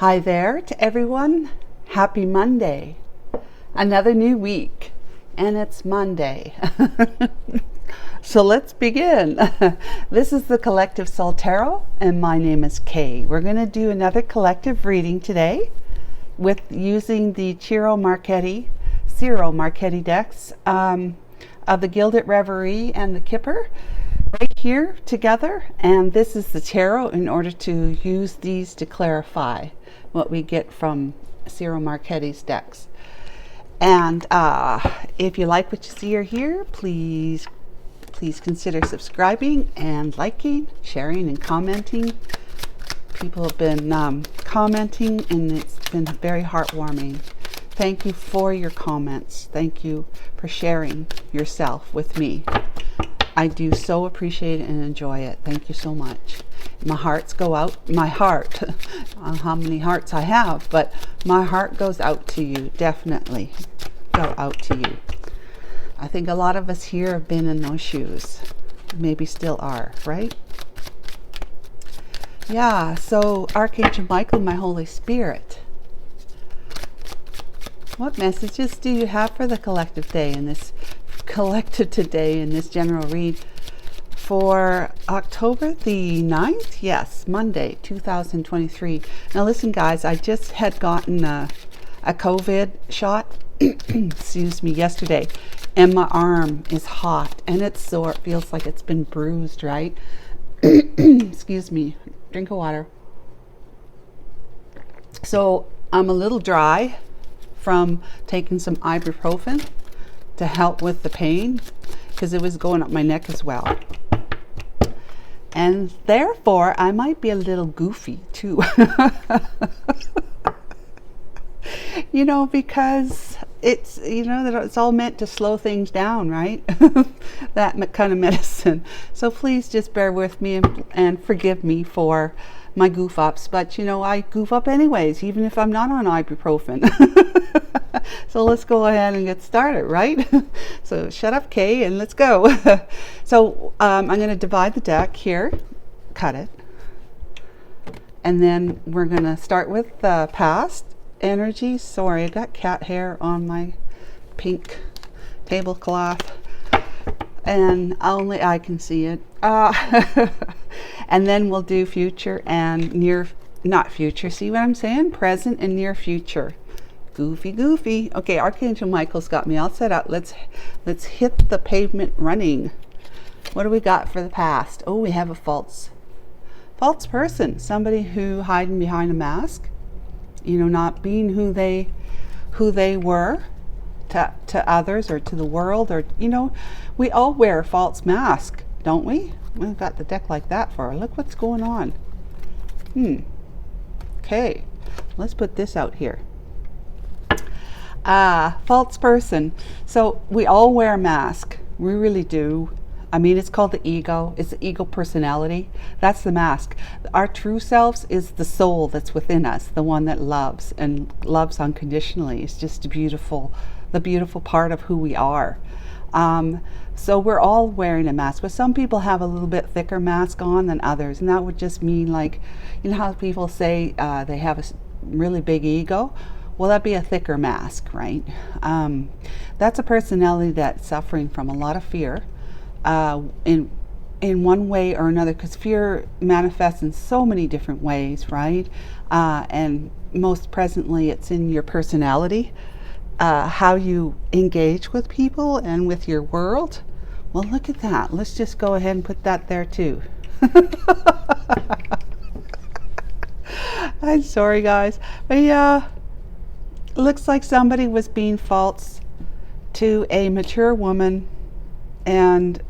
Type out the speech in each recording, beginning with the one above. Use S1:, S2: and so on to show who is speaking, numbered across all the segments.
S1: Hi there to everyone. Happy Monday. Another new week, and it's Monday. So let's begin. This is the Collective Soul Tarot, and my name is Kay. We're going to do another collective reading today with using the Ciro Marchetti decks of the Gilded Reverie and the Kipper right here together. And this is the tarot in order to use these to clarify what we get from Ciro Marchetti's decks. And if you like what you see or hear, please consider subscribing and liking, sharing, and commenting. People have been commenting, and it's been very heartwarming. Thank you for your comments. Thank you for sharing yourself with me. I do so appreciate it and enjoy it. Thank you so much. My hearts go out. My heart, I don't know how many hearts I have, but my heart goes out to you. Definitely go out to you. I think a lot of us here have been in those shoes. Maybe still are, right? Yeah, so Archangel Michael, my Holy Spirit, what messages do you have for the collective today in this general read for October the 9th? Yes, Monday, 2023. Now listen, guys, I just had gotten a COVID shot, excuse me, yesterday, and my arm is hot and it's sore. It feels like it's been bruised, right? Excuse me, drink of water. So I'm a little dry from taking some ibuprofen to help with the pain, because it was going up my neck as well. And therefore, I might be a little goofy too. Because it's all meant to slow things down, right? That kind of medicine. So please just bear with me and forgive me for my goof ups. But I goof up anyways, even if I'm not on ibuprofen. So let's go ahead and get started, right? So shut up, Kay, and let's go. So I'm going to divide the deck here, cut it, and then we're going to start with the past energy. Sorry, I got cat hair on my pink tablecloth, and only I can see it. And then we'll do future and not future. See what I'm saying? Present and near future. Goofy. Okay, Archangel Michael's got me all set up. Let's hit the pavement running. What do we got for the past? Oh, we have a false person. Somebody who hiding behind a mask. Not being who they were to others or to the world, or we all wear a false mask, don't we? We've got the deck like that for her. Look what's going on. Okay, let's put this out here. False person. So we all wear a mask. We really do. I mean, it's called the ego. It's the ego personality. That's the mask. Our true selves is the soul that's within us, the one that loves and loves unconditionally. It's just the beautiful part of who we are. So we're all wearing a mask, but some people have a little bit thicker mask on than others, and that would just mean, like, how people say they have a really big ego. Well, that'd be a thicker mask, right? That's a personality that's suffering from a lot of fear. In one way or another, because fear manifests in so many different ways, right? And most presently, it's in your personality, how you engage with people and with your world. Well, look at that. Let's just go ahead and put that there too. I'm sorry, guys, but yeah, looks like somebody was being false to a mature woman, and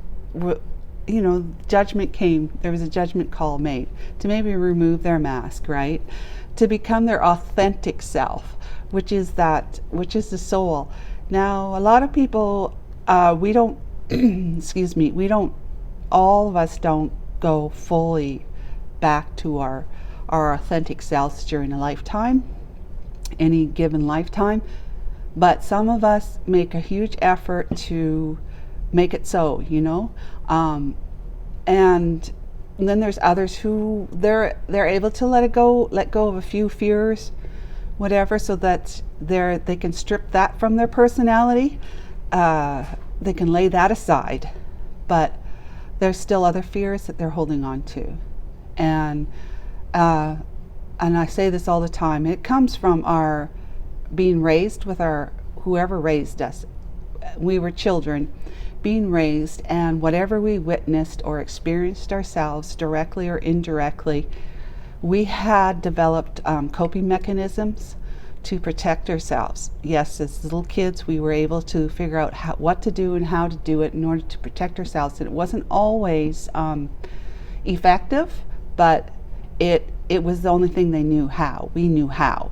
S1: judgment came. There was a judgment call made to maybe remove their mask, right? To become their authentic self, which is the soul. Now, a lot of people, we don't, all of us don't go fully back to our authentic selves during a lifetime, any given lifetime, but some of us make a huge effort to make it so, and And then there's others who they're able to let go of a few fears, whatever, so that they can strip that from their personality. They can lay that aside, but there's still other fears that they're holding on to. And I say this all the time, it comes from our being raised with whoever raised us. We were children being raised, and whatever we witnessed or experienced ourselves, directly or indirectly, we had developed coping mechanisms to protect ourselves. Yes, as little kids, we were able to figure out what to do and how to do it in order to protect ourselves. And it wasn't always effective, but it was the only thing they knew how. We knew how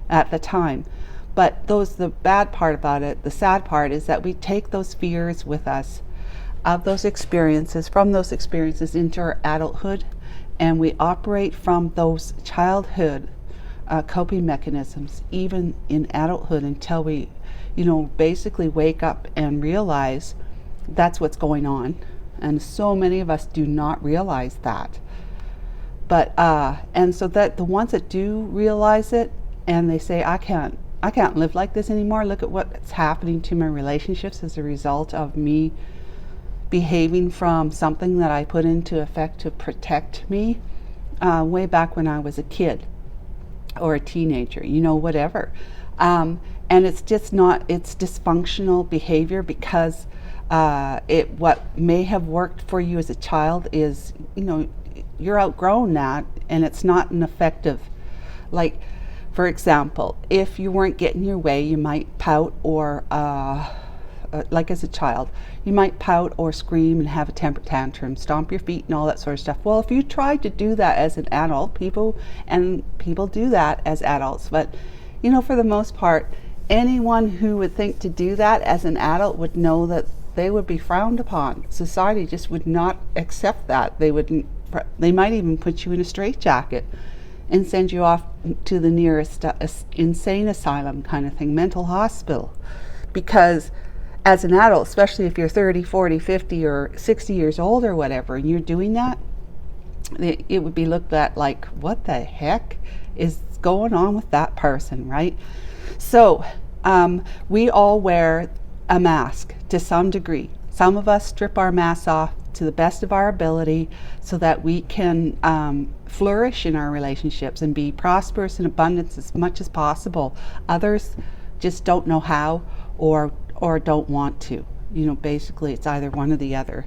S1: at the time. But the bad part about it, the sad part, is that we take those fears with us from those experiences into our adulthood, and we operate from those childhood coping mechanisms even in adulthood until we basically wake up and realize that's what's going on. And so many of us do not realize that. But and so that the ones that do realize it, and they say, I can't live like this anymore, look at what's happening to my relationships as a result of me behaving from something that I put into effect to protect me way back when I was a kid or a teenager, whatever. And it's just it's dysfunctional behavior, because what may have worked for you as a child is, you're outgrown that, and it's not an effective, like, for example, if you weren't getting your way, you might pout, or like as a child, you might pout or scream and have a temper tantrum, stomp your feet and all that sort of stuff. Well, if you tried to do that as an adult, people do that as adults, but for the most part, anyone who would think to do that as an adult would know that they would be frowned upon. Society just would not accept that. They might even put you in a straitjacket and send you off to the nearest insane asylum kind of thing, mental hospital. Because as an adult, especially if you're 30, 40, 50, or 60 years old or whatever, and you're doing that, it would be looked at like, what the heck is going on with that person, right? So we all wear a mask to some degree. Some of us strip our masks off to the best of our ability so that we can flourish in our relationships and be prosperous in abundance as much as possible. Others just don't know how, or don't want to. Basically it's either one or the other.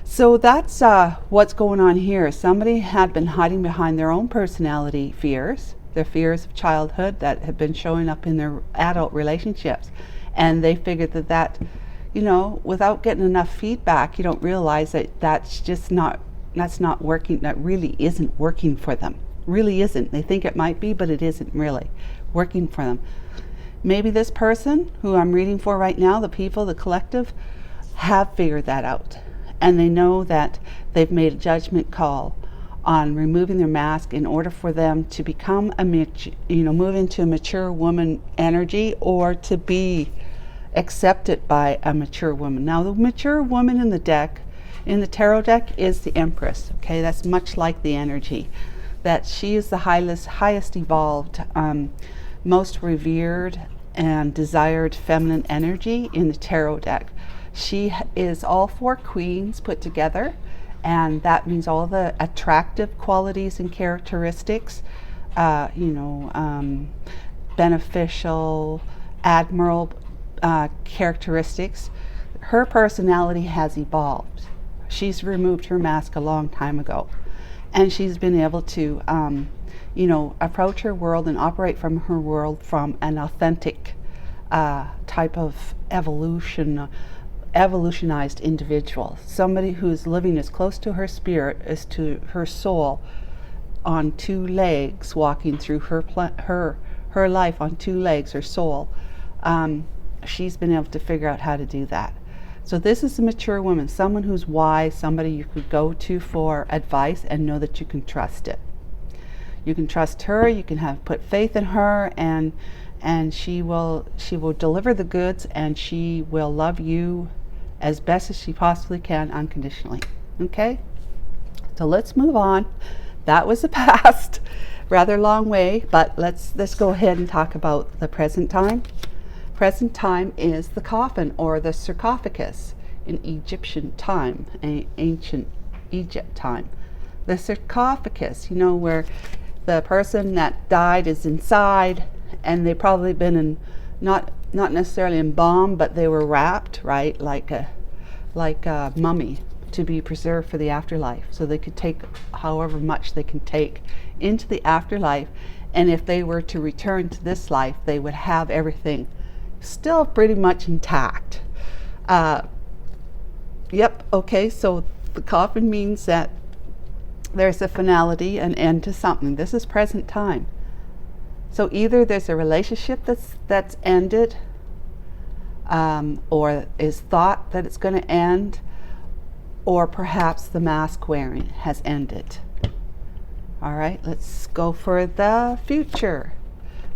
S1: So that's what's going on here. Somebody had been hiding behind their own personality fears, their fears of childhood that have been showing up in their adult relationships. And they figured that without getting enough feedback, you don't realize that that's not working. That really isn't working for them. Really isn't. They think it might be, but it isn't really working for them. Maybe this person who I'm reading for right now, the collective, have figured that out. And they know that they've made a judgment call on removing their mask in order for them to become move into a mature woman energy, or to be accepted by a mature woman. Now, the mature woman in the tarot deck is the Empress. Okay, that's much like the energy, that she is the highest evolved, most revered and desired feminine energy in the tarot deck. She is all four queens put together, and that means all the attractive qualities and characteristics, beneficial, admirable characteristics. Her personality has evolved. She's removed her mask a long time ago, and she's been able to approach her world and operate from her world from an authentic type of evolutionized individual, somebody who's living as close to her spirit as to her soul, on two legs, walking through her life on two legs, her soul. She's been able to figure out how to do that. So this is a mature woman, someone who's wise, somebody you could go to for advice and know that you can trust it. You can trust her, you can put faith in her, and she will deliver the goods, and she will love you as best as she possibly can, unconditionally. Okay? So let's move on. That was the past, rather long way, but let's go ahead and talk about the present time. Present time is the coffin or the sarcophagus in Egyptian time, ancient Egypt time. The sarcophagus, you know, where the person that died is inside, and they've probably been in, not necessarily embalmed, but they were wrapped, right, like a mummy, to be preserved for the afterlife, so they could take however much they can take into the afterlife, and if they were to return to this life, they would have everything still pretty much intact. Yep, okay, so the coffin means that there's a finality, an end to something. This is present time. So either there's a relationship that's ended, or is thought that it's going to end, or perhaps the mask wearing has ended. All right, let's go for the future.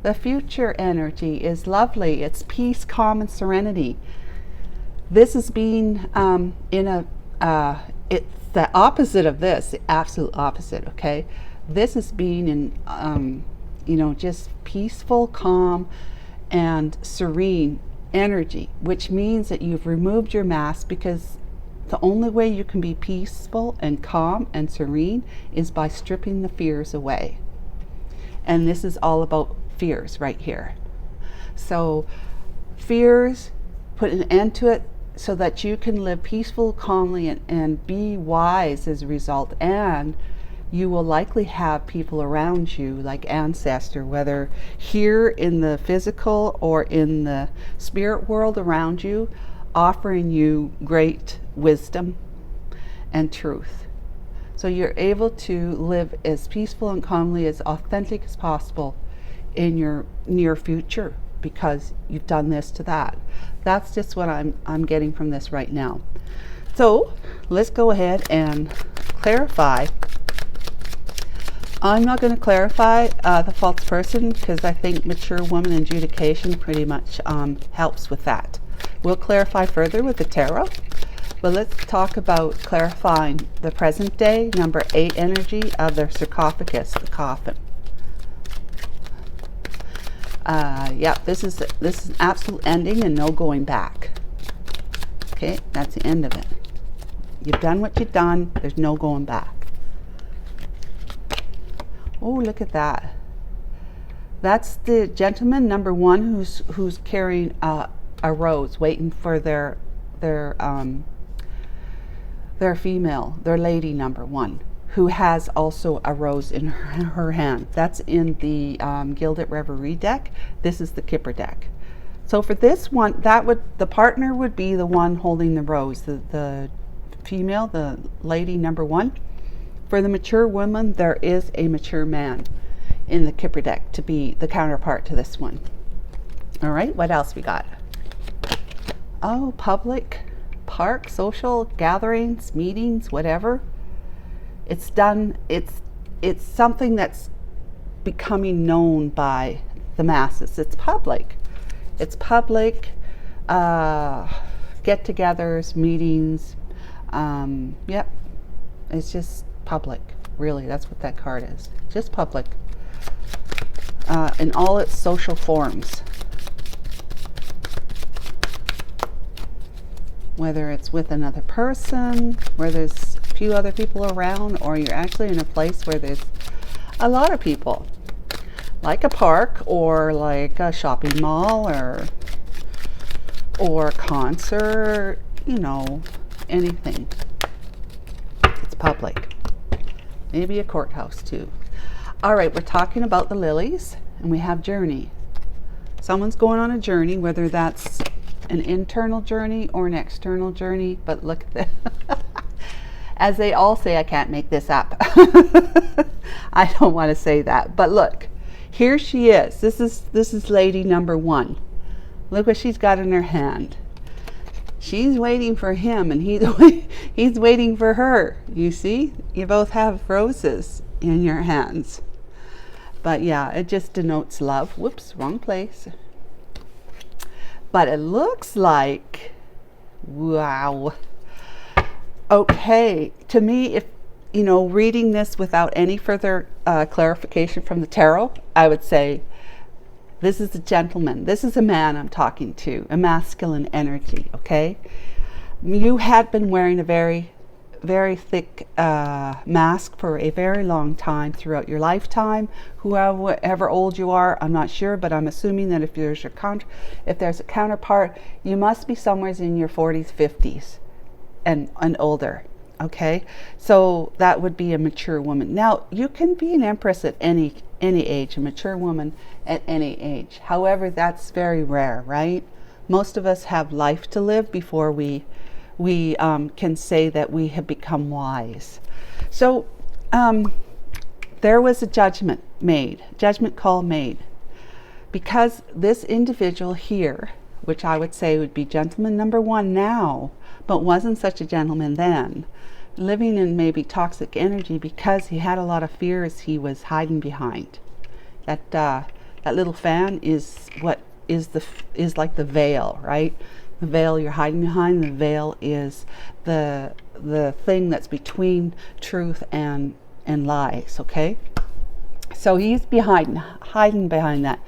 S1: The future energy is lovely. It's peace, calm, and serenity. This is being it's the opposite of this, the absolute opposite, okay? This is being in, just peaceful, calm, and serene energy, which means that you've removed your mask, because the only way you can be peaceful and calm and serene is by stripping the fears away. And this is all about fears right here. So fears, put an end to it so that you can live peaceful, calmly, and be wise as a result. And you will likely have people around you, like ancestor, whether here in the physical or in the spirit world around you, offering you great wisdom and truth. So you're able to live as peaceful and calmly, as authentic as possible in your near future, because you've done this to that. That's just what I'm getting from this right now. So let's go ahead and clarify. I'm not going to clarify the false person, because I think mature woman adjudication pretty much helps with that. We'll clarify further with the tarot, but let's talk about clarifying the present day, number 8 energy of the sarcophagus, the coffin. This is an absolute ending and no going back. Okay, that's the end of it. You've done what you've done. There's no going back. Oh, look at that. That's the gentleman number 1 who's carrying a rose, waiting for their female, their lady number 1, who has also a rose in her hand. That's in the Gilded Reverie deck. This is the Kipper deck. So for this one, the partner would be the one holding the rose, the female, the lady number 1. For the mature woman, there is a mature man in the Kipper deck to be the counterpart to this one. All right, what else we got? Oh, public, park, social gatherings, meetings, whatever. It's done. It's something that's becoming known by the masses. It's public. It's public. Get-togethers, meetings. Yep. It's just public. Really, that's what that card is. Just public. In all its social forms. Whether it's with another person, where there's a few other people around, or you're actually in a place where there's a lot of people, like a park or like a shopping mall or concert, anything. It's public. Maybe a courthouse too. All right, we're talking about the lilies, and we have journey. Someone's going on a journey, whether that's an internal journey or an external journey, but look at that. As they all say, I can't make this up. I don't want to say that, but look, here she is. This is lady number 1. Look what she's got in her hand. She's waiting for him, and he's waiting for her. You see, you both have roses in your hands. But yeah, it just denotes love. Whoops, wrong place. But it looks like, wow. Okay, to me, reading this without any further clarification from the tarot, I would say this is a gentleman. This is a man I'm talking to, a masculine energy, okay? You had been wearing a very, very thick mask for a very long time throughout your lifetime. Whoever old you are, I'm not sure, but I'm assuming that if there's a counterpart, you must be somewhere in your 40s, 50s, and older. Okay, so that would be a mature woman. Now, you can be an empress at any age, a mature woman at any age. However, that's very rare, right? Most of us have life to live before we can say that we have become wise. So there was a judgment call made, because this individual here, which I would say would be gentleman number one now, but wasn't such a gentleman then, living in maybe toxic energy because he had a lot of fears he was hiding behind. That little fan is what is like the veil, right? The veil you're hiding behind. The veil is the thing that's between truth and lies. Okay, so he's hiding behind that.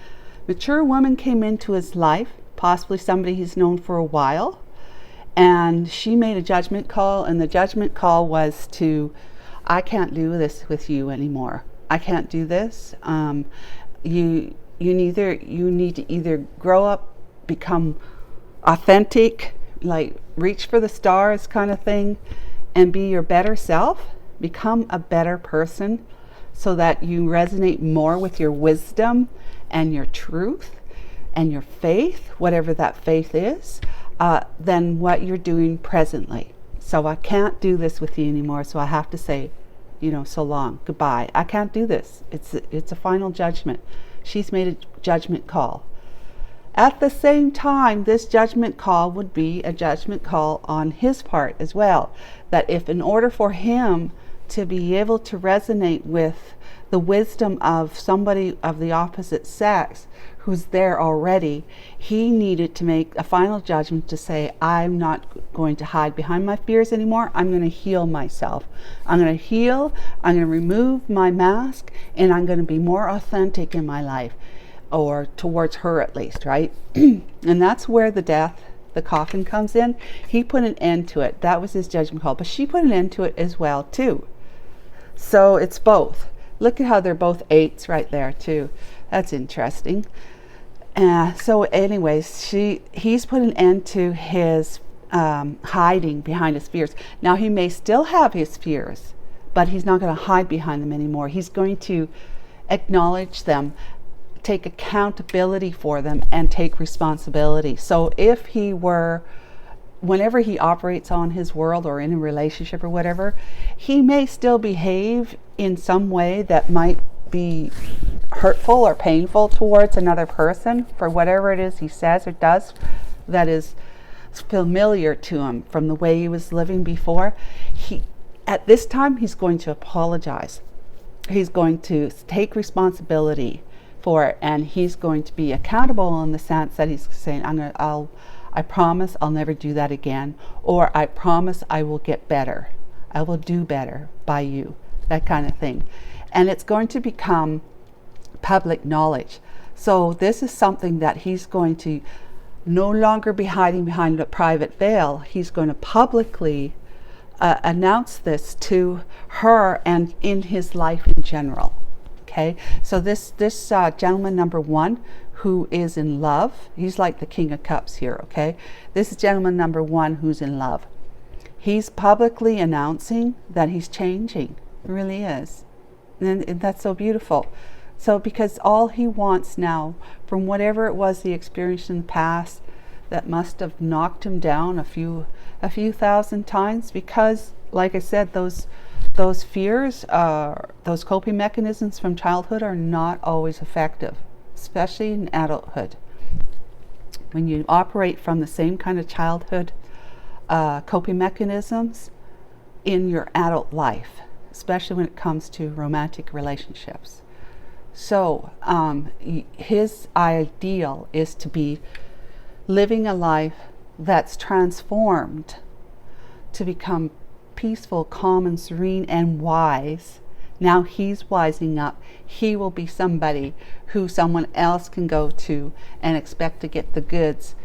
S1: Mature woman came into his life, possibly somebody he's known for a while, and she made a judgment call, and the judgment call was I can't do this with you anymore. I can't do this. You need to either grow up, become authentic, like reach for the stars kind of thing, and be your better self, become a better person, so that you resonate more with your wisdom and your truth and your faith, whatever that faith is, than what you're doing presently. So I can't do this with you anymore, so I have to say, so long, goodbye. I can't do this. It's a final judgment. She's made a judgment call. At the same time, this judgment call would be a judgment call on his part as well, that if in order for him to be able to resonate with the wisdom of somebody of the opposite sex who's there already, he needed to make a final judgment to say, I'm not going to hide behind my fears anymore. I'm going to heal myself. I'm going to heal. I'm going to remove my mask, and I'm going to be more authentic in my life, or towards her at least, right? And that's where the coffin comes in. He put an end to it. That was his judgment call, but she put an end to it as well too. So it's both. Look at how they're both 8s right there too. That's interesting. So anyways, he's put an end to his hiding behind his fears. Now, he may still have his fears, but he's not going to hide behind them anymore. He's going to acknowledge them, take accountability for them, and take responsibility. So whenever he operates on his world or in a relationship or whatever, he may still behave in some way that might be hurtful or painful towards another person for whatever it is he says or does that is familiar to him from the way he was living before. At this time, he's going to apologize. He's going to take responsibility for it, and he's going to be accountable in the sense that he's saying, I promise I'll never do that again, or I promise I will get better. I will do better by you, that kind of thing. And it's going to become public knowledge. So this is something that he's going to no longer be hiding behind a private veil. He's going to publicly announce this to her and in his life in general. Okay, so this gentleman number one, who is in love, he's like the King of Cups here. Okay, this is gentleman number one who's in love. He's publicly announcing that he's changing. He really is. And that's so beautiful. So because all he wants now, from whatever it was he experienced in the past that must have knocked him down a few thousand times, because like I said, those fears, those coping mechanisms from childhood are not always effective, especially in adulthood. When you operate from the same kind of childhood coping mechanisms in your adult life, especially when it comes to romantic relationships. So his ideal is to be living a life that's transformed to become peaceful, calm, and serene, and wise. Now he's wising up. He will be somebody who someone else can go to and expect to get the goods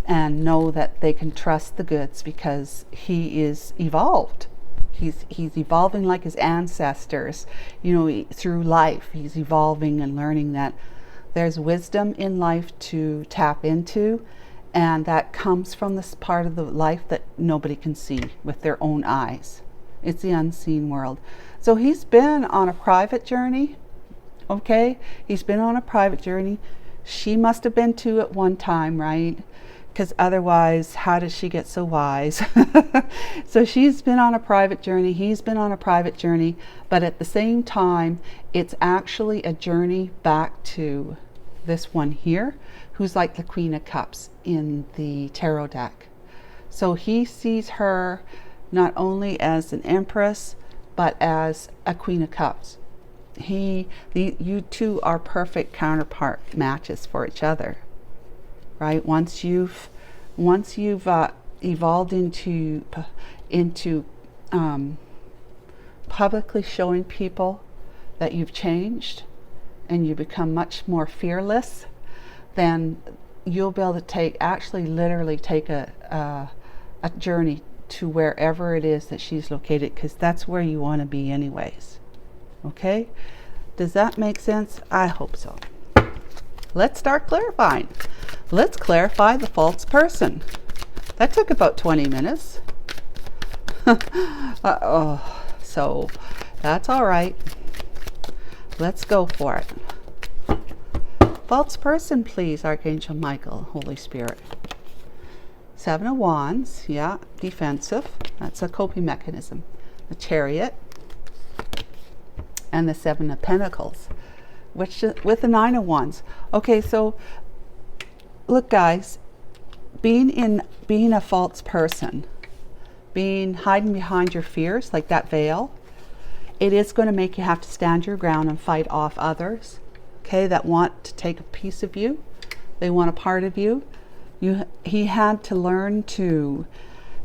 S1: and know that they can trust the goods because he is evolved. He's evolving like his ancestors, through life. He's evolving and learning that there's wisdom in life to tap into, and that comes from this part of the life that nobody can see with their own eyes. It's the unseen world. So he's been on a private journey, okay? He's been on a private journey. She must have been too at one time, right? Because otherwise, how does she get so wise? So she's been on a private journey. He's been on a private journey. But at the same time, it's actually a journey back to this one here, who's like the Queen of Cups in the tarot deck. So he sees her not only as an Empress, but as a Queen of Cups. You two are perfect counterpart matches for each other. Right? Once you've evolved into publicly showing people that you've changed and you become much more fearless, then you'll be able to literally take a journey to wherever it is that she's located, because that's where you want to be anyways. Okay? Does that make sense? I hope so. Let's start clarifying. Let's clarify the false person. That took about 20 minutes. So that's all right. Let's go for it. False person, please, Archangel Michael, Holy Spirit. 7 of Wands, yeah, defensive. That's a coping mechanism. The Chariot. And the 7 of Pentacles, which with the 9 of Wands. Okay, so look, guys, being a false person, hiding behind your fears, like that veil, it is going to make you have to stand your ground and fight off others, okay, that want to take a piece of you. They want a part of you. He had to learn to,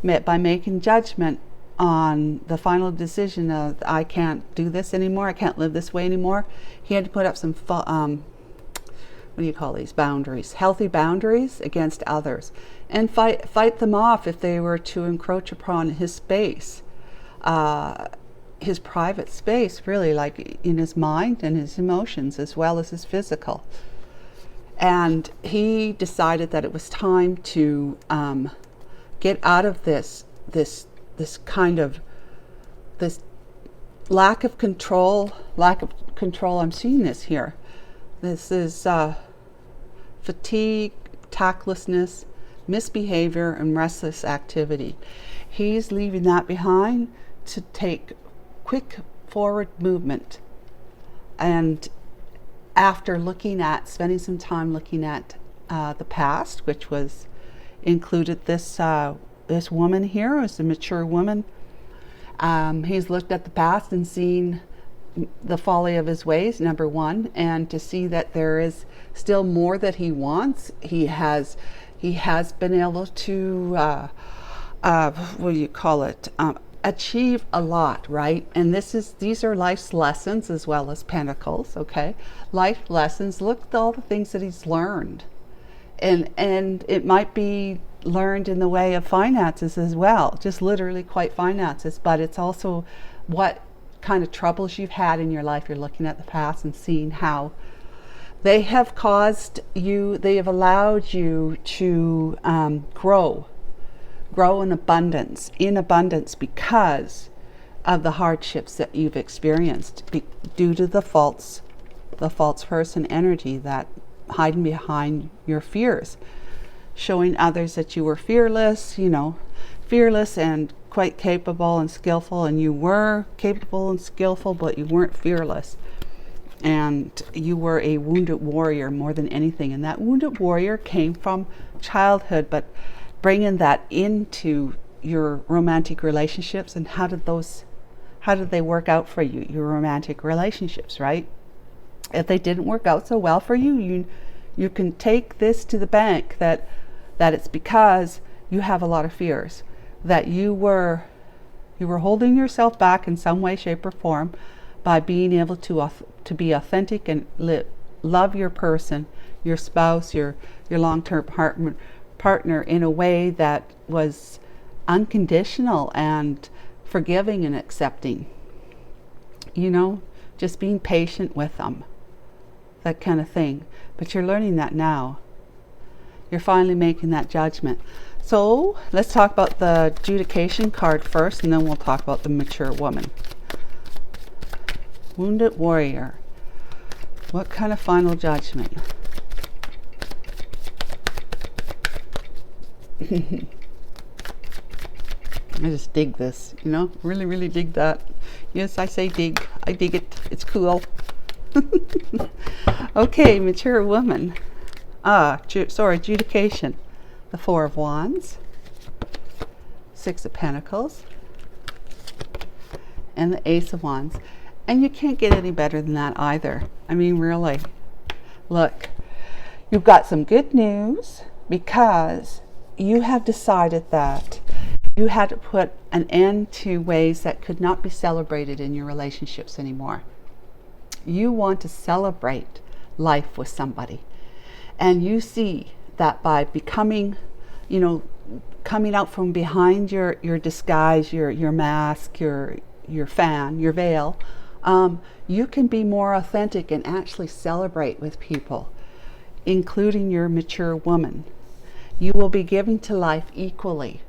S1: by making judgment on the final decision of, I can't do this anymore, I can't live this way anymore. He had to put up some what do you call these boundaries, healthy boundaries against others, and fight them off if they were to encroach upon his space, his private space, really, like in his mind and his emotions as well as his physical. And he decided that it was time to get out of this lack of control. I'm seeing this here. This is fatigue, tactlessness, misbehavior, and restless activity. He's leaving that behind to take quick forward movement. And after spending some time looking at the past, which was included this woman here, as a mature woman, he's looked at the past and seen the folly of his ways, number one, and to see that there is still more that he wants. He has been able to achieve a lot, right? And these are life's lessons as well as pentacles, okay? Life lessons. Look at all the things that he's learned. And it might be learned in the way of finances as well, just literally quite finances, but it's also what kind of troubles you've had in your life. You're looking at the past and seeing how they have they have allowed you to grow in abundance because of the hardships that you've experienced due to the false person energy, that hiding behind your fears, showing others that you were fearless and quite capable and skillful, and you were capable and skillful, but you weren't fearless. And you were a wounded warrior more than anything. And that wounded warrior came from childhood, but bringing that into your romantic relationships, and how did they work out for you, your romantic relationships, right? If they didn't work out so well for you, you can take this to the bank that it's because you have a lot of fears, that you were You were holding yourself back in some way, shape, or form by being able to be authentic and love your person, your spouse, your long-term partner in a way that was unconditional and forgiving and accepting. You know, just being patient with them, that kind of thing. But you're learning that now. You're finally making that judgment. So let's talk about the adjudication card first, and then we'll talk about the mature woman. Wounded warrior. What kind of final judgment? I just dig this, you know, really, really dig that. Yes, I say dig. I dig it. It's cool. Okay, mature woman. Adjudication. The Four of Wands, Six of Pentacles, and the Ace of Wands. And you can't get any better than that either. I mean, really. Look, you've got some good news because you have decided that you had to put an end to ways that could not be celebrated in your relationships anymore. You want to celebrate life with somebody. And you see that by becoming, you know, coming out from behind your disguise, your mask, your fan, your veil, you can be more authentic and actually celebrate with people, including your mature woman. You will be giving to life equally,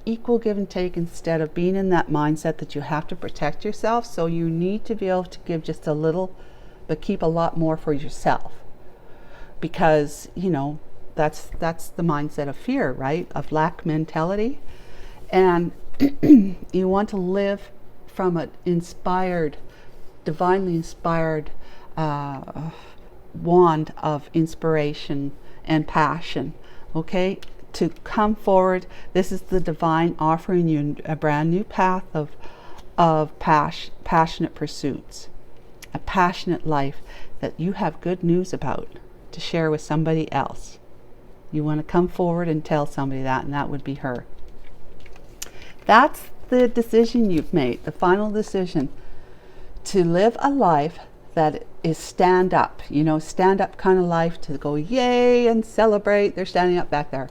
S1: equal give and take, instead of being in that mindset that you have to protect yourself. So you need to be able to give just a little, but keep a lot more for yourself. Because, you know, that's the mindset of fear, right? Of lack mentality. And you want to live from an inspired, divinely inspired wand of inspiration and passion. Okay? To come forward, this is the divine offering you a brand new path of passionate pursuits, a passionate life that you have good news about to share with somebody else. You want to come forward and tell somebody that, and that would be her. That's the decision you've made, the final decision, to live a life that is stand up, you know, stand up kind of life, to go yay and celebrate. They're standing up back there.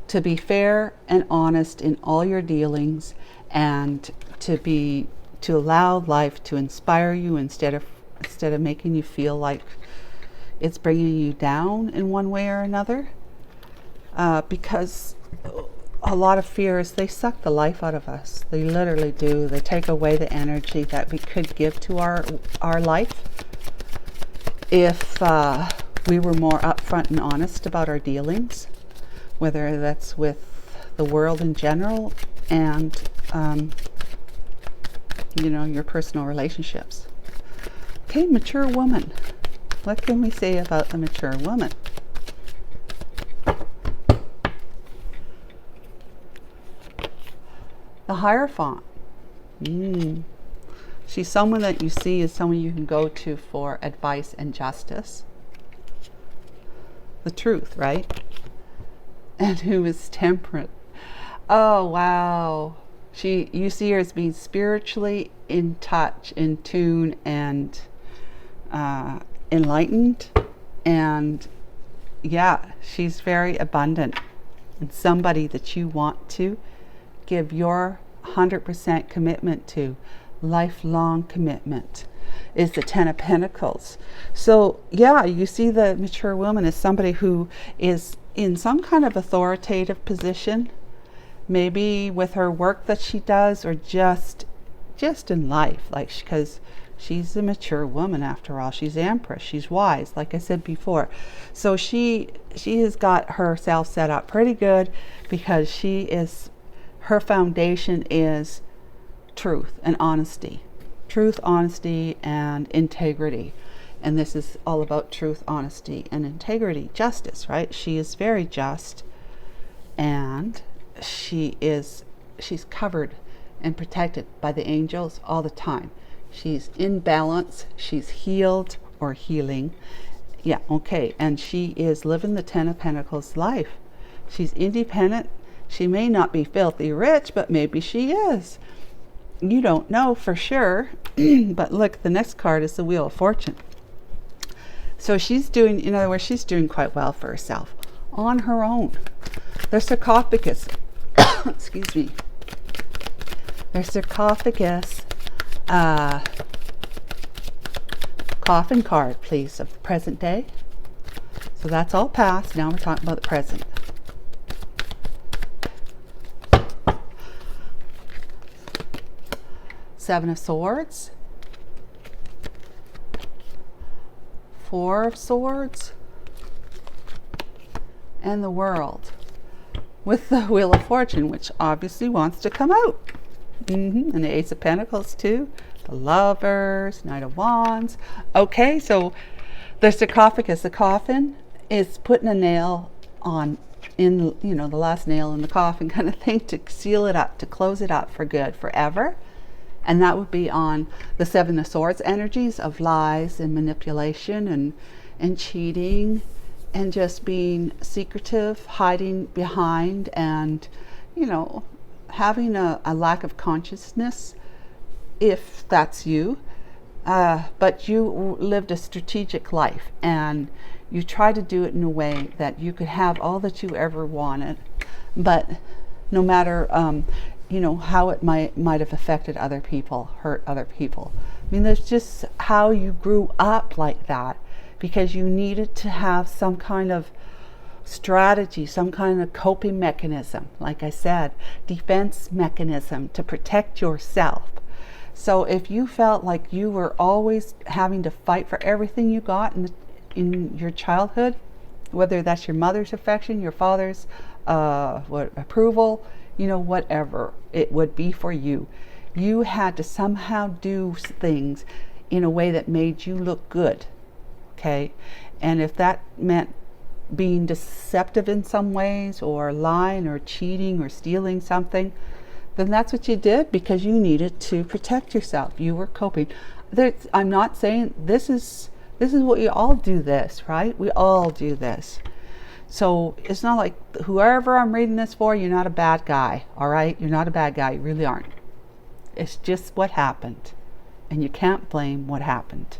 S1: To be fair and honest in all your dealings, and to allow life to inspire you instead of making you feel like it's bringing you down in one way or another. Because a lot of fears, they suck the life out of us. They literally do. They take away the energy that we could give to our life if we were more upfront and honest about our dealings, whether that's with the world in general and you know, your personal relationships. Okay, mature woman. What can we say about the mature woman? The Hierophant. She's someone that you see as someone you can go to for advice and justice. The Truth, right? And who is temperate. Oh, wow. You see her as being spiritually in touch, in tune, and enlightened. And yeah, she's very abundant. And somebody that you want to give your 100% commitment to, lifelong commitment, is the Ten of Pentacles. So yeah, you see the mature woman as somebody who is in some kind of authoritative position, maybe with her work that she does, or just in life, like, because she's a mature woman after all. She's Empress. She's wise, like I said before. So she has got herself set up pretty good, because her foundation is truth and honesty. Truth, honesty, and integrity. And this is all about truth, honesty, and integrity. Justice, right? She is very just, and she's covered and protected by the angels all the time. She's in balance. She's healed or healing. Yeah, okay. And she is living the Ten of Pentacles life. She's independent. She may not be filthy rich, but maybe she is. you don't know for sure, but look, the next card is the Wheel of Fortune. So she's doing, in other words, she's doing quite well for herself on her own. Their sarcophagus, excuse me, their sarcophagus, coffin card, please, of the present day. So that's all past. Now we're talking about the present. Seven of Swords, Four of Swords, and the World, with the Wheel of Fortune, which obviously wants to come out. And the Ace of Pentacles too, the Lovers, Knight of Wands. Okay, so the sarcophagus, the coffin, is putting a nail on, in, you know, the last nail in the coffin kind of thing, to seal it up, to close it up for good, forever. And that would be on the Seven of Swords energies of lies and manipulation and cheating and just being secretive, hiding behind, and, you know, having a lack of consciousness, if that's you. But you lived a strategic life, and you try to do it in a way that you could have all that you ever wanted, but no matter you know, how it might have affected other people, hurt other people. I mean, there's just how you grew up like that, because you needed to have some kind of strategy, some kind of coping mechanism, like I said, defense mechanism to protect yourself. So if you felt like you were always having to fight for everything you got in your childhood, whether that's your mother's affection, your father's approval, you know, whatever it would be for you, you had to somehow do things in a way that made you look good. Okay, and if that meant being deceptive in some ways, or lying or cheating or stealing something, then that's what you did, because you needed to protect yourself. You were coping. I'm not saying this is what you all do this, right? We all do this. So it's not like whoever I'm reading this for, you're not a bad guy, all right? You're not a bad guy. You really aren't. It's just what happened, and you can't blame what happened.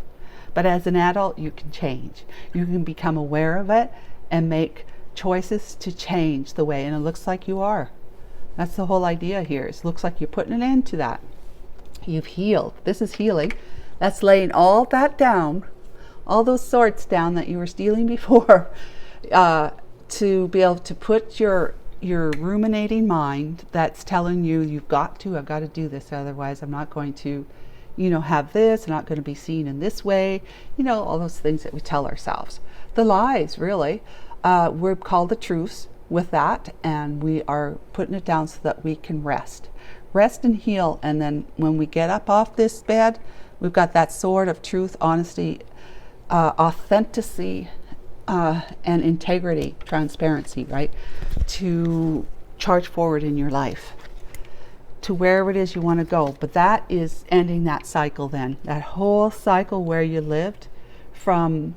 S1: But as an adult, you can change. You can become aware of it and make choices to change the way, and it looks like you are. That's the whole idea here. It looks like you're putting an end to that. You've healed. This is healing. That's laying all that down, all those swords down that you were stealing before, to be able to put your ruminating mind that's telling you, I've got to do this, otherwise I'm not going to, you know, have this, I'm not going to be seen in this way, you know, all those things that we tell ourselves. The lies, really, we're called the truths with that, and we are putting it down so that we can rest and heal. And then when we get up off this bed, we've got that sword of truth, honesty, authenticity, and integrity, transparency, right, to charge forward in your life to wherever it is you want to go. But that is ending that cycle then, that whole cycle where you lived from,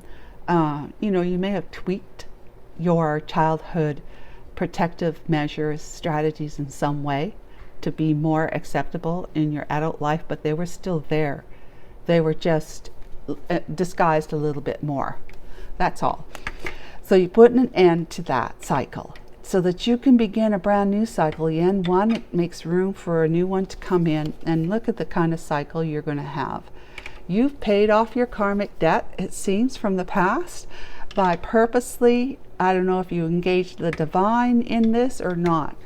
S1: you know, you may have tweaked your childhood protective measures, strategies in some way to be more acceptable in your adult life, but they were still there. They were just disguised a little bit more. That's all. So you're putting an end to that cycle so that you can begin a brand new cycle. You end one, it makes room for a new one to come in, and look at the kind of cycle you're going to have. You've paid off your karmic debt, it seems, from the past by purposely, I don't know if you engaged the divine in this or not.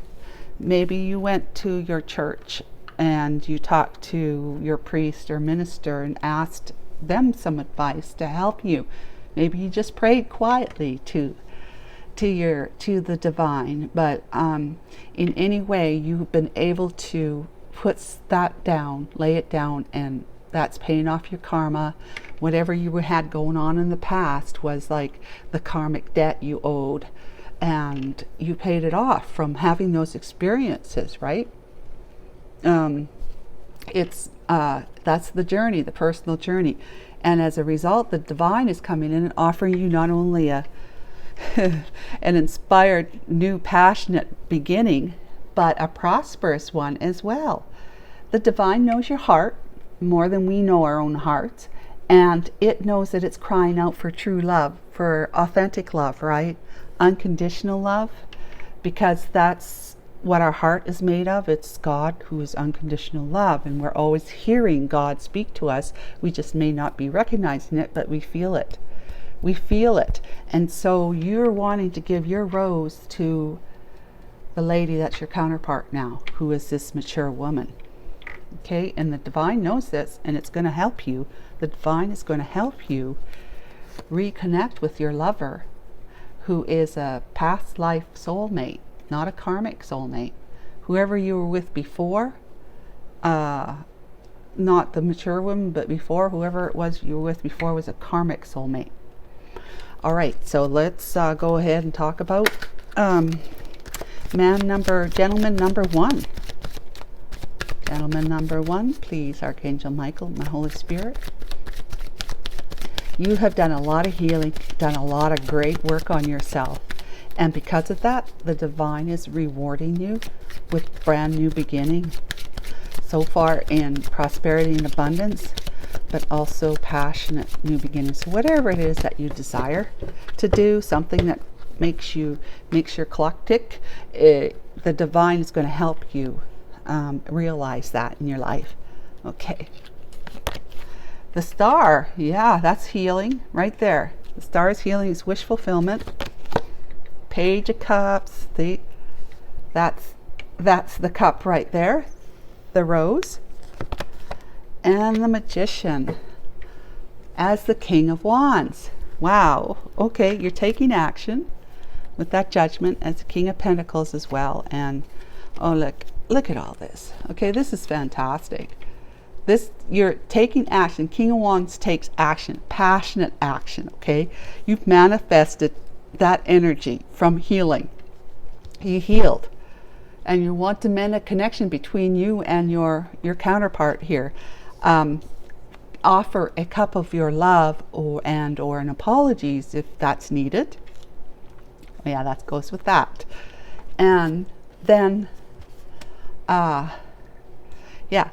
S1: Maybe you went to your church and you talked to your priest or minister and asked them some advice to help you. Maybe you just prayed quietly to the divine, but in any way you've been able to put that down, lay it down, and that's paying off your karma. Whatever you had going on in the past was like the karmic debt you owed, and you paid it off from having those experiences, right? It's that's the journey, the personal journey. And as a result, the divine is coming in and offering you not only an inspired, new, passionate beginning, but a prosperous one as well. The divine knows your heart more than we know our own hearts, and it knows that it's crying out for true love, for authentic love, right? Unconditional love, because that's what our heart is made of. It's God, who is unconditional love, and we're always hearing God speak to us. We just may not be recognizing it, but we feel it. We feel it. And so you're wanting to give your rose to the lady that's your counterpart now, who is this mature woman. Okay, and the divine knows this, and it's going to help you. The divine is going to help you reconnect with your lover, who is a past life soulmate, not a karmic soulmate. Whoever you were with before, not the mature woman, but before, whoever it was you were with before was a karmic soulmate. All right, so let's go ahead and talk about gentleman number one. Gentleman number one, please, Archangel Michael, my Holy Spirit. You have done a lot of healing, done a lot of great work on yourself. And because of that, the divine is rewarding you with brand new beginning. So far in prosperity and abundance, but also passionate new beginnings. So whatever it is that you desire to do, something that makes your clock tick, the divine is going to help you realize that in your life. Okay. The star, yeah, that's healing right there. The star is healing, it's wish fulfillment. Page of Cups, that's the cup right there. The rose. And the Magician as the King of Wands. Wow. Okay, you're taking action with that Judgment as the King of Pentacles as well. And oh, look at all this. Okay, this is fantastic. You're taking action. King of Wands takes action, passionate action. Okay, you've manifested that energy from healing. You healed, and you want to mend a connection between you and your counterpart here. Offer a cup of your love or an apologies if that's needed. Yeah, that goes with that. And then yeah,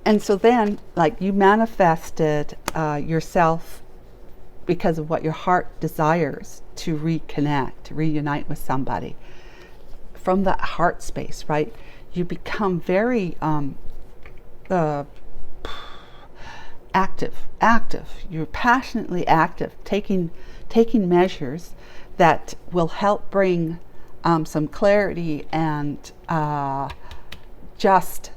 S1: and so then, like, you manifested yourself because of what your heart desires to reconnect, reunite with somebody from that heart space, right? You become very active. You're passionately active, taking measures that will help bring some clarity and just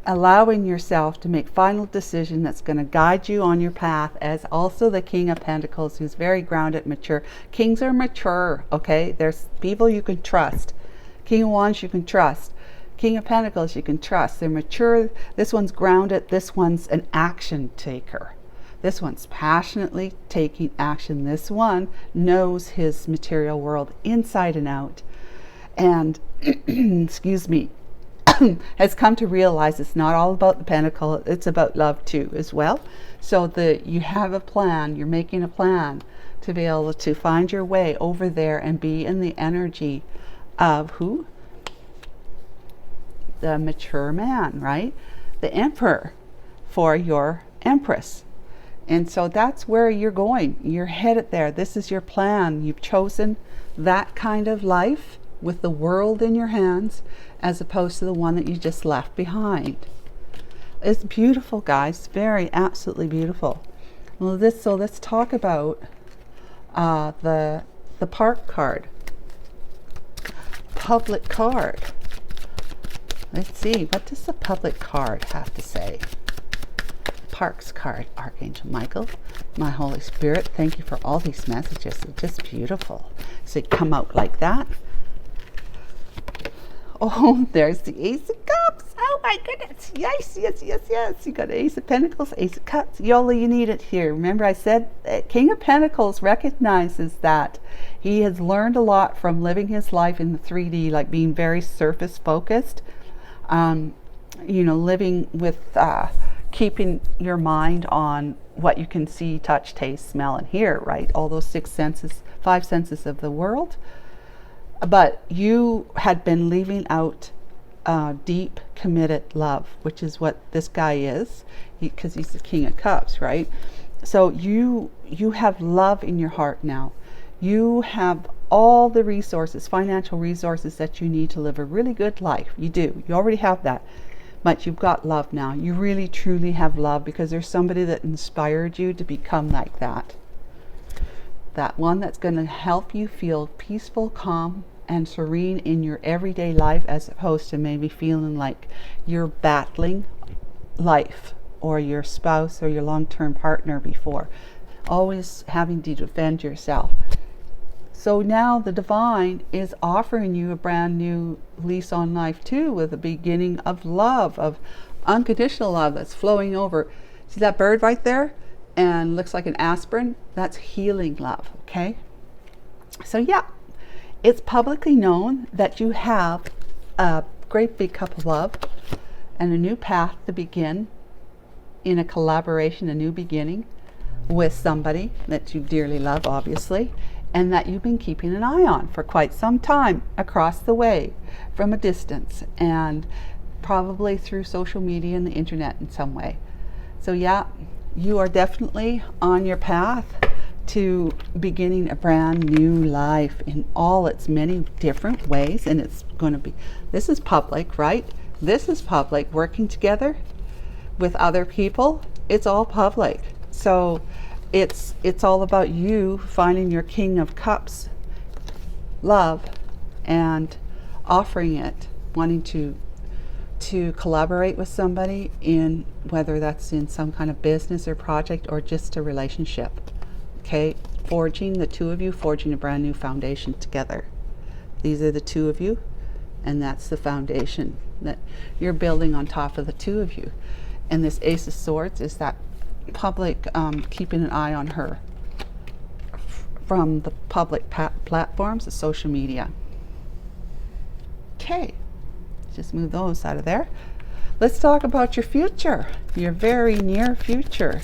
S1: allowing yourself to make final decision that's going to guide you on your path, as also the King of Pentacles, who's very grounded, mature. Kings are mature, okay? There's people you can trust. King of Wands you can trust. King of Pentacles you can trust. They're mature. This one's grounded. This one's an action taker. This one's passionately taking action. This one knows his material world inside and out. And, excuse me, has come to realize it's not all about the pentacle, it's about love too as well. So you have a plan, you're making a plan to be able to find your way over there and be in the energy of who? The mature man, right? The Emperor for your Empress. And so that's where you're going. You're headed there. This is your plan. You've chosen that kind of life with the world in your hands, as opposed to the one that you just left behind. It's beautiful, guys. Very, absolutely beautiful. Well, so let's talk about the park card. Public card. Let's see, what does the public card have to say? Parks card, Archangel Michael, my Holy Spirit, thank you for all these messages. They're just beautiful. So they come out like that. Oh, there's the Ace of Cups. Oh my goodness. Yes. You got Ace of Pentacles, Ace of Cups. All you need it here. Remember I said King of Pentacles recognizes that he has learned a lot from living his life in the 3D, like being very surface focused. Living with keeping your mind on what you can see, touch, taste, smell, and hear, right? All those 5 senses of the world. But you had been leaving out deep, committed love, which is what this guy is, because he's the King of Cups, right? So you have love in your heart now. You have all the resources, financial resources that you need to live a really good life. You do. You already have that. But you've got love now. You really, truly have love because there's somebody that inspired you to become like that. That one that's going to help you feel peaceful, calm, and serene in your everyday life, as opposed to maybe feeling like you're battling life or your spouse or your long-term partner before. Always having to defend yourself. So now the divine is offering you a brand new lease on life too, with a beginning of love, of unconditional love that's flowing over. See that bird right there? And looks like an aspirin? That's healing love, okay? So yeah, it's publicly known that you have a great big cup of love and a new path to begin in a collaboration, a new beginning with somebody that you dearly love, obviously, and that you've been keeping an eye on for quite some time, across the way, from a distance, and probably through social media and the internet in some way. So yeah, you are definitely on your path to beginning a brand new life in all its many different ways. And it's going to be, this is public, right? This is public. Working together with other people, it's all public. So it's all about you finding your King of Cups love and offering it, wanting to collaborate with somebody, in whether that's in some kind of business or project or just a relationship. Okay, the two of you forging a brand new foundation together. These are the two of you, and that's the foundation that you're building on top of the two of you. And this Ace of Swords is that public, keeping an eye on her from the public platforms, the social media. Okay, just move those out of there. Let's talk about your future, your very near future.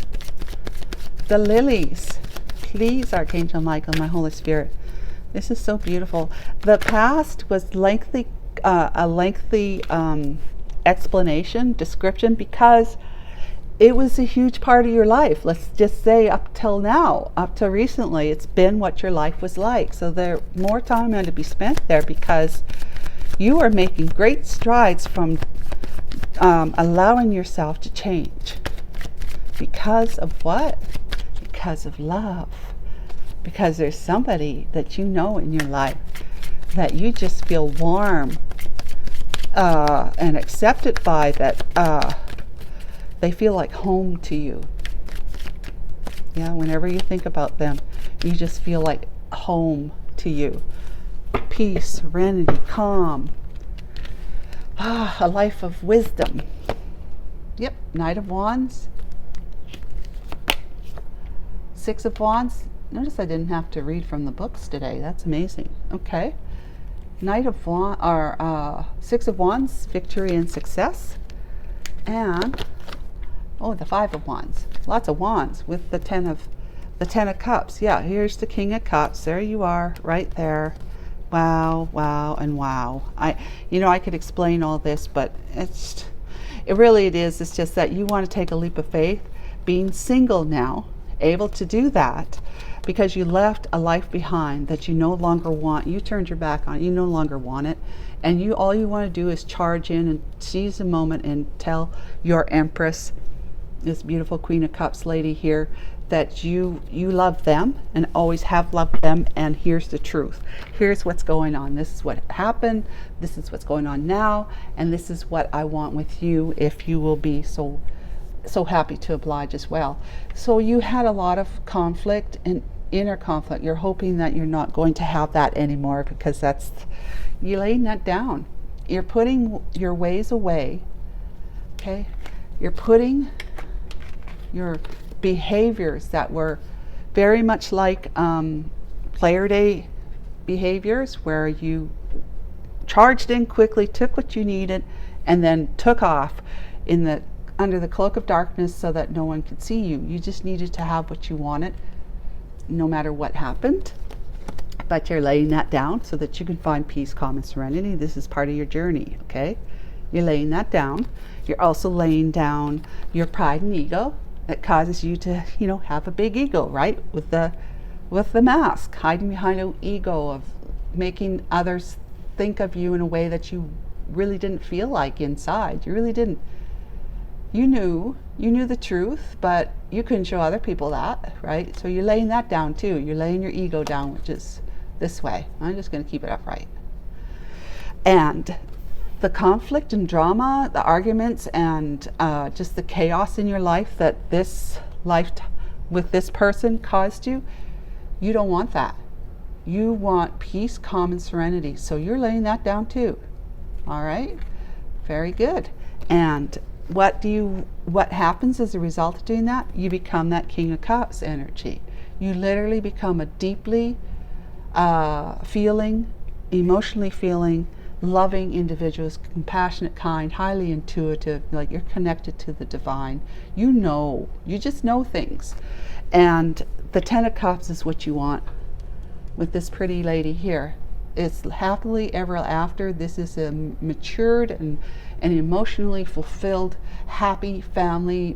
S1: The lilies. Please, Archangel Michael, my Holy Spirit. This is so beautiful. The past was lengthy, a lengthy explanation, description, because it was a huge part of your life. Let's just say up till now, up till recently, it's been what your life was like. So there more time had to be spent there, because you are making great strides from allowing yourself to change. Because of what? Because of love. Because there's somebody that you know in your life that you just feel warm and accepted by, that they feel like home to you. Yeah, whenever you think about them, you just feel like home to you. Peace, serenity, calm. A life of wisdom. Yep, Knight of Wands. Six of Wands. Notice I didn't have to read from the books today. That's amazing. Okay. Knight of Wands, or Six of Wands, victory and success. And the Five of Wands. Lots of wands with the Ten of Cups. Yeah, here's the King of Cups. There you are, right there. Wow, wow, and wow. I could explain all this, but it is. It's just that you want to take a leap of faith, being single now, able to do that, because you left a life behind that you no longer want. You turned your back on it. You no longer want it. And all you want to do is charge in and seize the moment and tell your Empress, this beautiful Queen of Cups lady here, that you love them and always have loved them, and here's the truth. Here's what's going on. This is what happened. This is what's going on now, and this is what I want with you, if you will be so happy to oblige as well. So you had a lot of conflict and inner conflict. You're hoping that you're not going to have that anymore, because you're laying that down. You're putting your ways away. Okay, you're putting your behaviors that were very much like player day behaviors, where you charged in quickly, took what you needed, and then took off under the cloak of darkness so that no one could see you. You just needed to have what you wanted, no matter what happened. But you're laying that down so that you can find peace, calm, and serenity. This is part of your journey, okay? You're laying that down. You're also laying down your pride and ego that causes you to, have a big ego, right? With the mask, hiding behind an ego of making others think of you in a way that you really didn't feel like inside. You really didn't. You knew the truth, but you couldn't show other people that, right? So you're laying that down too. You're laying your ego down, which is this way. I'm just going to keep it upright. And the conflict and drama, the arguments, and just the chaos in your life that this life with this person caused you, you don't want that. You want peace, calm, and serenity. So you're laying that down too. All right? Very good. And what happens as a result of doing that? You become that King of Cups energy. You literally become a deeply emotionally feeling, loving individuals, compassionate, kind, highly intuitive, like you're connected to the divine. You just know things. And the Ten of Cups is what you want with this pretty lady here. It's happily ever after. This is a matured and emotionally fulfilled, happy family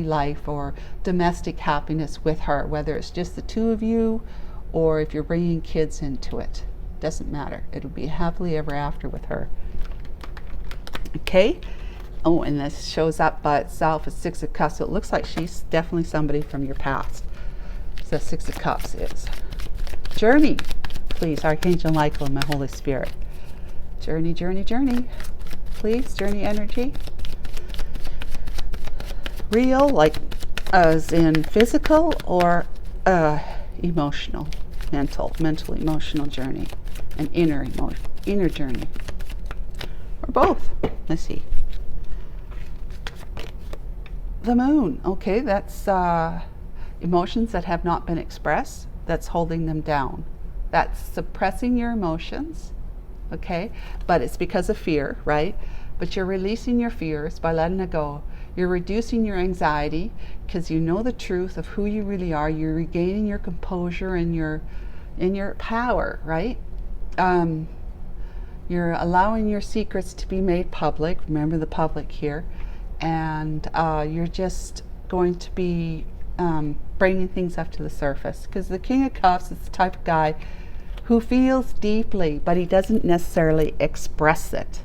S1: life or domestic happiness with her, whether it's just the two of you or if you're bringing kids into it. Doesn't matter. It'll be happily ever after with her. Okay. Oh, and this shows up by itself as Six of Cups. So it looks like she's definitely somebody from your past. So Six of Cups is journey. Please, Archangel Michael and my Holy Spirit. Journey, journey, journey. Please, journey energy. Real, like as in physical, or emotional, mental, emotional journey. An inner journey. Or both. Let's see. The moon. Okay, that's emotions that have not been expressed. That's holding them down. That's suppressing your emotions. Okay, but it's because of fear, right? But you're releasing your fears by letting it go. You're reducing your anxiety because you know the truth of who you really are. You're regaining your composure and your power, right? You're allowing your secrets to be made public. Remember the public here. And you're just going to be bringing things up to the surface. Because the King of Cups is the type of guy who feels deeply, but he doesn't necessarily express it.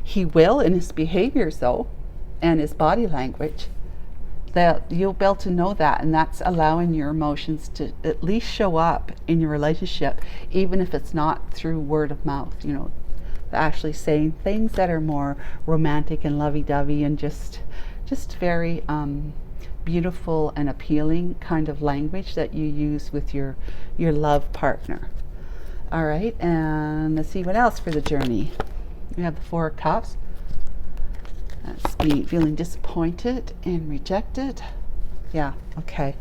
S1: He will in his behaviors, though, and his body language. That you'll be able to know that, and that's allowing your emotions to at least show up in your relationship, even if it's not through word of mouth. Actually saying things that are more romantic and lovey-dovey and just very beautiful and appealing kind of language that you use with your love partner. All right, and let's see what else for the journey. We have the Four of Cups. That's me feeling disappointed and rejected. Yeah, okay.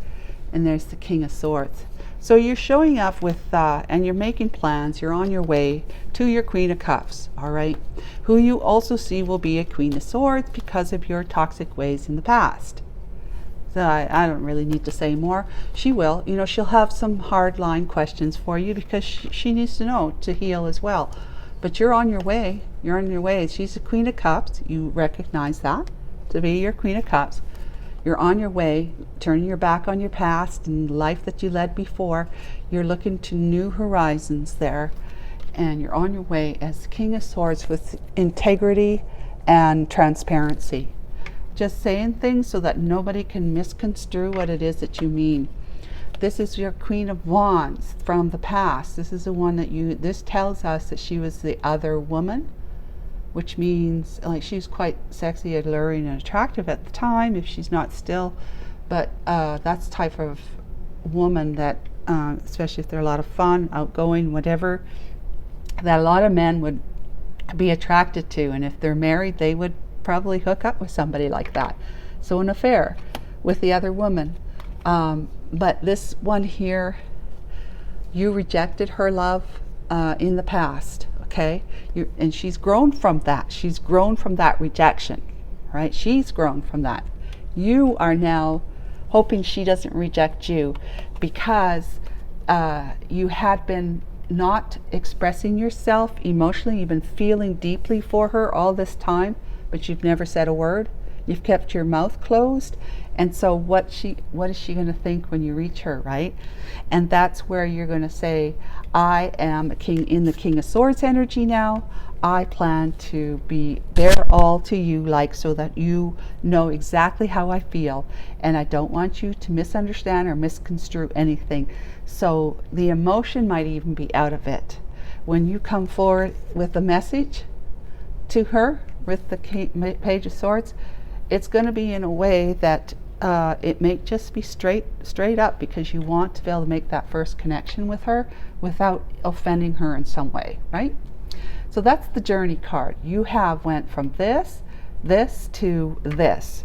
S1: And there's the King of Swords. So you're showing up with, and you're making plans. You're on your way to your Queen of Cups, all right? Who you also see will be a Queen of Swords because of your toxic ways in the past. So I don't really need to say more. She will. She'll have some hard line questions for you because she needs to know to heal as well. But you're on your way. You're on your way. She's the Queen of Cups. You recognize that to be your Queen of Cups. You're on your way, turning your back on your past and life that you led before. You're looking to new horizons there. And you're on your way as King of Swords with integrity and transparency. Just saying things so that nobody can misconstrue what it is that you mean. This is your Queen of Wands from the past. This is the one that this tells us that she was the other woman, which means like she was quite sexy, alluring, and attractive at the time, if she's not still. But that's the type of woman that, especially if they're a lot of fun, outgoing, whatever, that a lot of men would be attracted to. And if they're married, they would probably hook up with somebody like that. So an affair with the other woman. But this one here, you rejected her love in the past. Okay, and she's grown from that. She's grown from that rejection, right? She's grown from that. You are now hoping she doesn't reject you because you had been not expressing yourself emotionally. You've been feeling deeply for her all this time, but you've never said a word. You've kept your mouth closed. And so what is she going to think when you reach her, right? And that's where you're going to say, I am a king in the King of Swords energy now. I plan to be bare all to you, like, so that you know exactly how I feel, and I don't want you to misunderstand or misconstrue anything. So the emotion might even be out of it. When you come forward with a message to her with the Page of Swords, it's going to be in a way that it may just be straight up, because you want to be able to make that first connection with her without offending her in some way, right? So that's the journey card. You have went from this to this.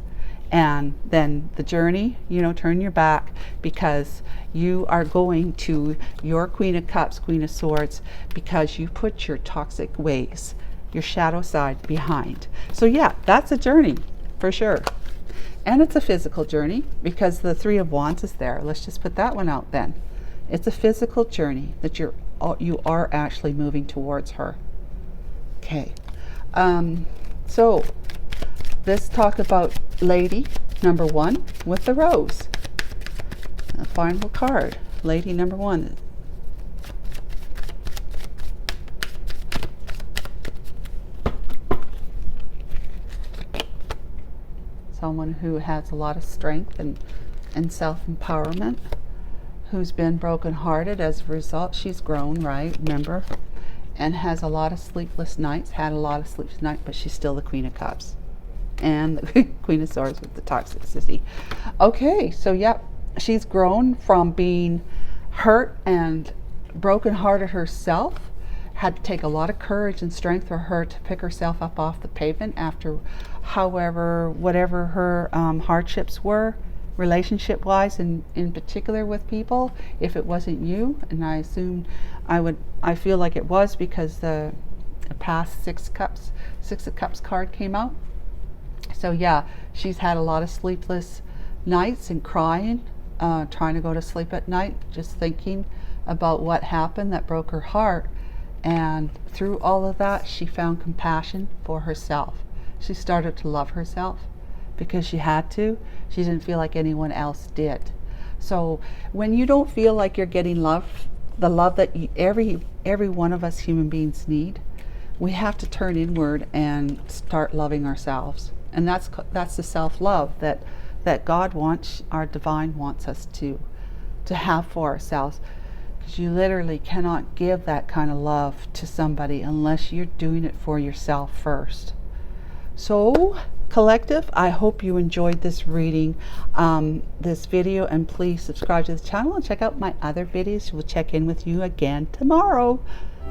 S1: And then the journey, turn your back, because you are going to your Queen of Cups, Queen of Swords, because you put your toxic ways, your shadow side behind. So yeah, that's a journey for sure. And it's a physical journey, because the Three of Wands is there. Let's just put that one out then. It's a physical journey that you are actually moving towards her. Okay, so let's talk about lady number 1 with the rose. The final card, lady number 1. Someone who has a lot of strength and self-empowerment, who's been brokenhearted as a result. She's grown, right? Remember? And has a lot of sleepless nights, but she's still the Queen of Cups and the Queen of Swords with the toxicity. Okay, so yeah, she's grown from being hurt and brokenhearted herself. Had to take a lot of courage and strength for her to pick herself up off the pavement after whatever her hardships were, relationship wise, and in particular with people. If it wasn't you, and I assume I feel like it was, because the past Six of Cups card came out. So yeah, she's had a lot of sleepless nights and crying, trying to go to sleep at night, just thinking about what happened that broke her heart. And through all of that, she found compassion for herself. She started to love herself because she had to. She didn't feel like anyone else did. So when you don't feel like you're getting love, the love that every one of us human beings need, we have to turn inward and start loving ourselves. And that's the self-love that God wants, our divine wants us to have for ourselves. Because you literally cannot give that kind of love to somebody unless you're doing it for yourself first. So collective, I hope you enjoyed this reading, this video, and please subscribe to the channel and check out my other videos. We'll check in with you again tomorrow.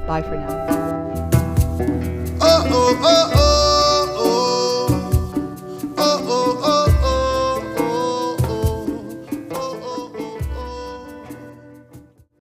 S1: Bye for now.